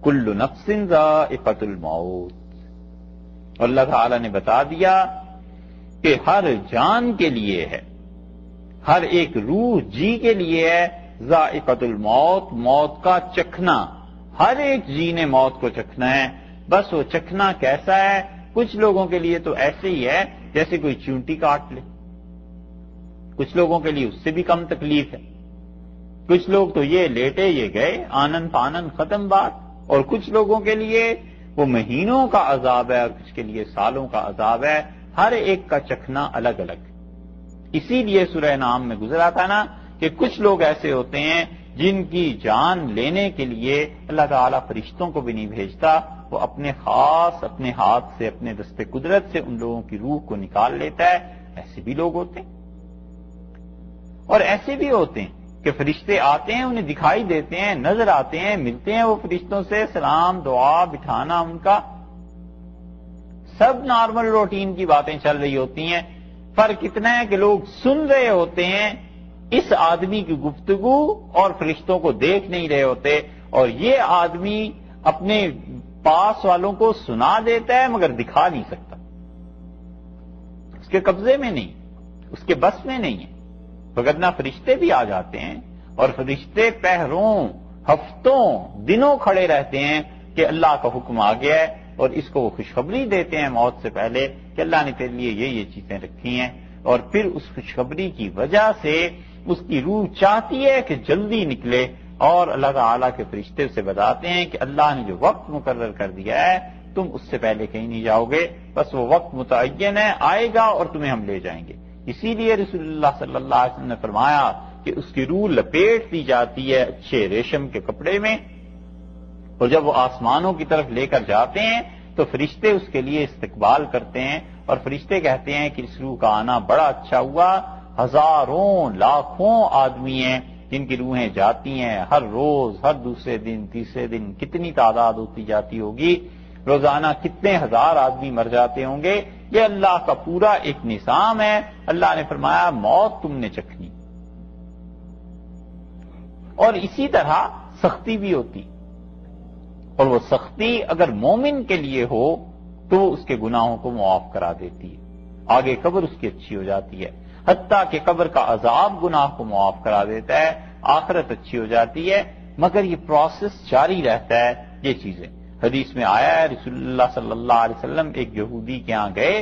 کل نفس ذائقۃ الموت. اور اللہ تعالی نے بتا دیا کہ ہر جان کے لیے ہے، ہر ایک روح جی کے لیے ہے ذائقۃ الموت، موت کا چکھنا. ہر ایک جی نے موت کو چکھنا ہے. بس وہ چکھنا کیسا ہے؟ کچھ لوگوں کے لیے تو ایسے ہی ہے جیسے کوئی چونٹی کاٹ لے، کچھ لوگوں کے لیے اس سے بھی کم تکلیف ہے. کچھ لوگ تو یہ لیٹے یہ گئے، آنن پانن ختم بات. اور کچھ لوگوں کے لیے وہ مہینوں کا عذاب ہے اور کچھ کے لیے سالوں کا عذاب ہے. ہر ایک کا چکھنا الگ الگ. اسی لیے سورہ نام میں گزرا تھا نا کہ کچھ لوگ ایسے ہوتے ہیں جن کی جان لینے کے لیے اللہ تعالیٰ فرشتوں کو بھی نہیں بھیجتا، وہ اپنے خاص اپنے ہاتھ سے اپنے دست قدرت سے ان لوگوں کی روح کو نکال لیتا ہے. ایسے بھی لوگ ہوتے ہیں. اور ایسے بھی ہوتے ہیں کہ فرشتے آتے ہیں، انہیں دکھائی دیتے ہیں، نظر آتے ہیں، ملتے ہیں وہ فرشتوں سے، سلام دعا بٹھانا ان کا سب نارمل روٹین کی باتیں چل رہی ہوتی ہیں. فرق اتنا ہے کہ لوگ سن رہے ہوتے ہیں اس آدمی کی گفتگو اور فرشتوں کو دیکھ نہیں رہے ہوتے. اور یہ آدمی اپنے پاس والوں کو سنا دیتا ہے مگر دکھا نہیں سکتا، اس کے قبضے میں نہیں، اس کے بس میں نہیں ہے. وگرنہ فرشتے بھی آ جاتے ہیں اور فرشتے پہروں ہفتوں دنوں کھڑے رہتے ہیں کہ اللہ کا حکم آ گیا ہے، اور اس کو وہ خوشخبری دیتے ہیں موت سے پہلے کہ اللہ نے تیرے لیے یہ چیزیں رکھی ہیں. اور پھر اس خوشخبری کی وجہ سے اس کی روح چاہتی ہے کہ جلدی نکلے، اور اللہ تعالیٰ کے فرشتے اسے بتاتے ہیں کہ اللہ نے جو وقت مقرر کر دیا ہے تم اس سے پہلے کہیں نہیں جاؤ گے، بس وہ وقت متعین ہے، آئے گا اور تمہیں ہم لے جائیں گے. اسی لیے رسول اللہ صلی اللہ علیہ وسلم نے فرمایا کہ اس کی روح لپیٹ دی جاتی ہے اچھے ریشم کے کپڑے میں، اور جب وہ آسمانوں کی طرف لے کر جاتے ہیں تو فرشتے اس کے لیے استقبال کرتے ہیں. اور فرشتے کہتے ہیں کہ اس روح کا آنا بڑا اچھا ہوا. ہزاروں لاکھوں آدمی ہیں جن کی روحیں جاتی ہیں ہر روز، ہر دوسرے دن، تیسرے دن، کتنی تعداد ہوتی جاتی ہوگی، روزانہ کتنے ہزار آدمی مر جاتے ہوں گے. یہ اللہ کا پورا ایک نظام ہے. اللہ نے فرمایا موت تم نے چکھنی. اور اسی طرح سختی بھی ہوتی، اور وہ سختی اگر مومن کے لیے ہو تو وہ اس کے گناہوں کو معاف کرا دیتی ہے. آگے قبر اس کی اچھی ہو جاتی ہے، حتیٰ کہ قبر کا عذاب گناہ کو معاف کرا دیتا ہے، آخرت اچھی ہو جاتی ہے. مگر یہ پروسیس جاری رہتا ہے. یہ چیزیں حدیث میں آیا ہے، رسول اللہ صلی اللہ علیہ وسلم ایک یہودی کے ہاں گئے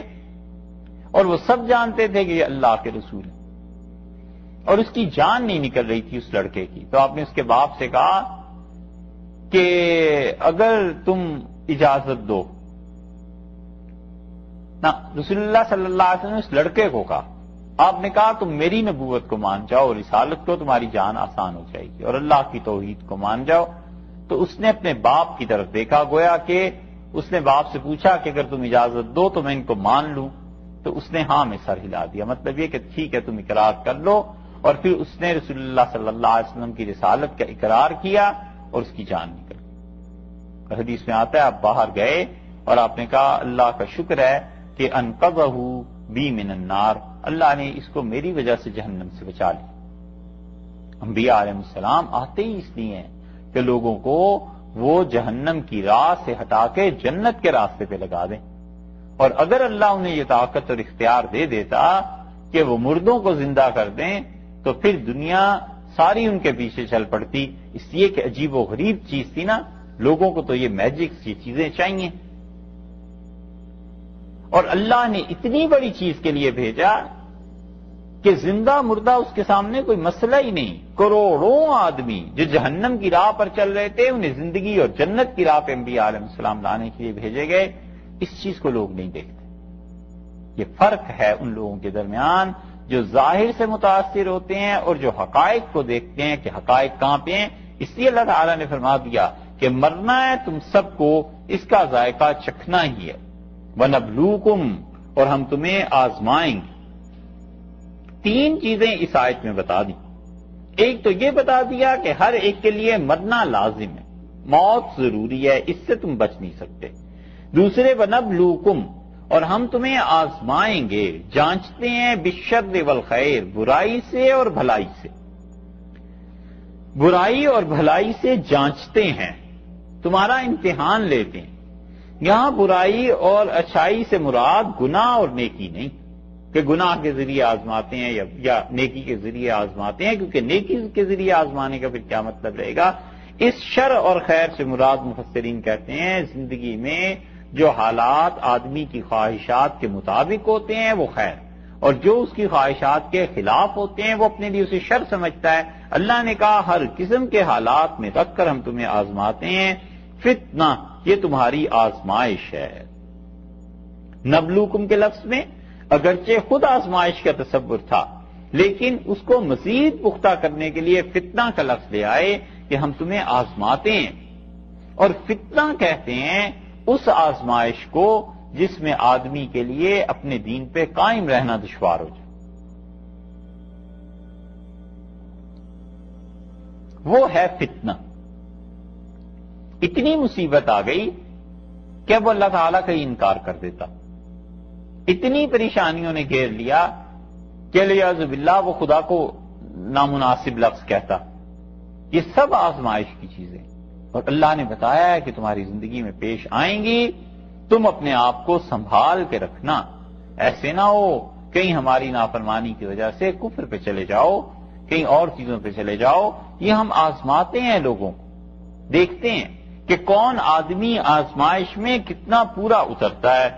اور وہ سب جانتے تھے کہ یہ اللہ کے رسول ہیں، اور اس کی جان نہیں نکل رہی تھی اس لڑکے کی. تو آپ نے اس کے باپ سے کہا کہ اگر تم اجازت دو نا، رسول اللہ صلی اللہ علیہ وسلم نے اس لڑکے کو کہا، آپ نے کہا تم میری نبوت کو مان جاؤ اور رسالت کو، تمہاری جان آسان ہو جائے گی، اور اللہ کی توحید کو مان جاؤ. تو اس نے اپنے باپ کی طرف دیکھا، گویا کہ اس نے باپ سے پوچھا کہ اگر تم اجازت دو تو میں ان کو مان لوں. تو اس نے ہاں میں سر ہلا دیا، مطلب یہ کہ ٹھیک ہے تم اقرار کر لو. اور پھر اس نے رسول اللہ صلی اللہ علیہ وسلم کی رسالت کا اقرار کیا اور اس کی جان نکل گئی. حدیث میں آتا ہے آپ باہر گئے اور آپ نے کہا اللہ کا شکر ہے کہ انقذہ بی من النار، اللہ نے اس کو میری وجہ سے جہنم سے بچا لیا. انبیاء علیہ السلام آتے ہی اس لیے ہیں کہ لوگوں کو وہ جہنم کی راہ سے ہٹا کے جنت کے راستے پہ لگا دیں. اور اگر اللہ انہیں یہ طاقت اور اختیار دے دیتا کہ وہ مردوں کو زندہ کر دیں تو پھر دنیا ساری ان کے پیچھے چل پڑتی. اس لیے کہ عجیب و غریب چیز تھی نا، لوگوں کو تو یہ میجکس، یہ چیزیں چاہیے. اور اللہ نے اتنی بڑی چیز کے لیے بھیجا کہ زندہ مردہ اس کے سامنے کوئی مسئلہ ہی نہیں. کروڑوں آدمی جو جہنم کی راہ پر چل رہے تھے انہیں زندگی اور جنت کی راہ پہ انبیاء علیہ السلام لانے کے لیے بھیجے گئے. اس چیز کو لوگ نہیں دیکھتے. یہ فرق ہے ان لوگوں کے درمیان جو ظاہر سے متاثر ہوتے ہیں اور جو حقائق کو دیکھتے ہیں کہ حقائق کہاں پہ ہیں. اس لیے اللہ تعالیٰ نے فرما دیا کہ مرنا ہے تم سب کو، اس کا ذائقہ چکھنا ہی ہے. وَنَبْلُوكُمْ، اور ہم تمہیں آزمائیں گے. 3 چیزیں اس آیت میں بتا دی. ایک تو یہ بتا دیا کہ ہر ایک کے لیے مرنا لازم ہے، موت ضروری ہے، اس سے تم بچ نہیں سکتے. دوسرے وَنَبْلُوكُمْ، اور ہم تمہیں آزمائیں گے، جانچتے ہیں، بالشر والخیر، برائی سے اور بھلائی سے. برائی اور بھلائی سے جانچتے ہیں. تمہارا امتحان لیتے ہیں۔ یہاں برائی اور اچھائی سے مراد گناہ اور نیکی نہیں کہ گناہ کے ذریعے آزماتے ہیں یا نیکی کے ذریعے آزماتے ہیں، کیونکہ نیکی کے ذریعے آزمانے کا پھر کیا مطلب رہے گا۔ اس شر اور خیر سے مراد مفسرین کہتے ہیں زندگی میں جو حالات آدمی کی خواہشات کے مطابق ہوتے ہیں وہ خیر، اور جو اس کی خواہشات کے خلاف ہوتے ہیں وہ اپنے لیے اسے شر سمجھتا ہے۔ اللہ نے کہا ہر قسم کے حالات میں رکھ کر ہم تمہیں آزماتے ہیں، فتنہ یہ تمہاری آزمائش ہے۔ نبلوکم کے لفظ میں اگرچہ خود آزمائش کا تصور تھا، لیکن اس کو مزید پختہ کرنے کے لیے فتنہ کا لفظ لے آئے کہ ہم تمہیں آزماتے ہیں، اور فتنہ کہتے ہیں اس آزمائش کو جس میں آدمی کے لیے اپنے دین پہ قائم رہنا دشوار ہو جائے، وہ ہے فتنہ۔ اتنی مصیبت آ گئی کہ اب اللہ تعالیٰ کا ہی انکار کر دیتا، اتنی پریشانیوں نے گھیر لیا کہ الیاذ باللہ وہ خدا کو نامناسب لفظ کہتا۔ یہ سب آزمائش کی چیزیں، اور اللہ نے بتایا ہے کہ تمہاری زندگی میں پیش آئیں گی، تم اپنے آپ کو سنبھال کے رکھنا، ایسے نہ ہو کہیں ہماری نافرمانی کی وجہ سے کفر پہ چلے جاؤ، کہیں اور چیزوں پہ چلے جاؤ۔ یہ ہم آزماتے ہیں لوگوں کو، دیکھتے ہیں کہ کون آدمی آزمائش میں کتنا پورا اترتا ہے۔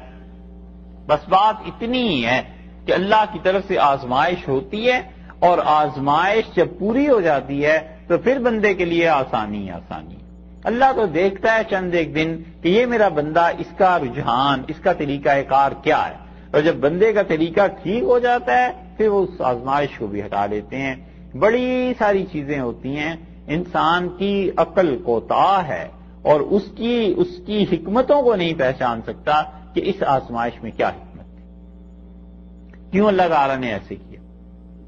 بس بات اتنی ہی ہے کہ اللہ کی طرف سے آزمائش ہوتی ہے، اور آزمائش جب پوری ہو جاتی ہے تو پھر بندے کے لیے آسانی آسانی۔ اللہ تو دیکھتا ہے چند ایک دن کہ یہ میرا بندہ، اس کا رجحان، اس کا طریقہ کار کیا ہے، اور جب بندے کا طریقہ ٹھیک ہو جاتا ہے پھر وہ اس آزمائش کو بھی ہٹا لیتے ہیں۔ بڑی ساری چیزیں ہوتی ہیں، انسان کی عقل کوتاہ ہے اور اس کی حکمتوں کو نہیں پہچان سکتا کہ اس آزمائش میں کیا حکمت تھی، کیوں اللہ تعالیٰ نے ایسے کیا۔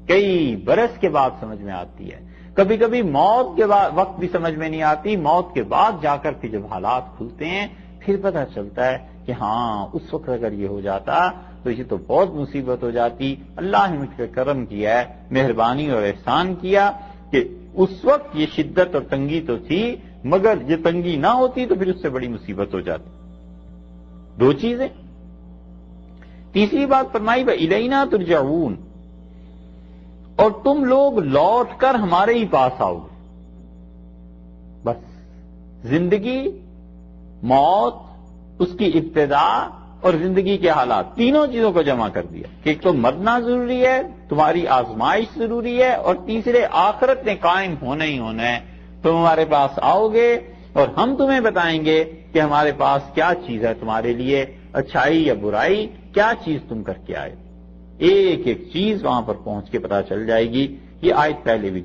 کئی برس کے بعد سمجھ میں آتی ہے، کبھی کبھی موت کے وقت بھی سمجھ میں نہیں آتی، موت کے بعد جا کر کے جب حالات کھلتے ہیں پھر پتہ چلتا ہے کہ ہاں اس وقت اگر یہ ہو جاتا تو یہ تو بہت مصیبت ہو جاتی۔ اللہ نے مجھ پہ کرم کیا ہے، مہربانی اور احسان کیا کہ اس وقت یہ شدت اور تنگی تو تھی، مگر یہ تنگی نہ ہوتی تو پھر اس سے بڑی مصیبت ہو جاتی۔ دو چیزیں۔ تیسری بات فرمائی وَإِلَيْنَا تُرْجَعُونَ، اور تم لوگ لوٹ کر ہمارے ہی پاس آؤ گے۔ بس زندگی، موت، اس کی ابتدا اور زندگی کے حالات، تینوں چیزوں کو جمع کر دیا کہ ایک تو مرنا ضروری ہے، تمہاری آزمائش ضروری ہے، اور تیسرے آخرت نے قائم ہونا ہی ہونا ہے۔ تم ہمارے پاس آؤ گے اور ہم تمہیں بتائیں گے کہ ہمارے پاس کیا چیز ہے تمہارے لیے، اچھائی یا برائی، کیا چیز تم کر کے آئے۔ ایک ایک چیز وہاں پر پہنچ کے پتہ چل جائے گی۔ یہ آیت پہلے بھی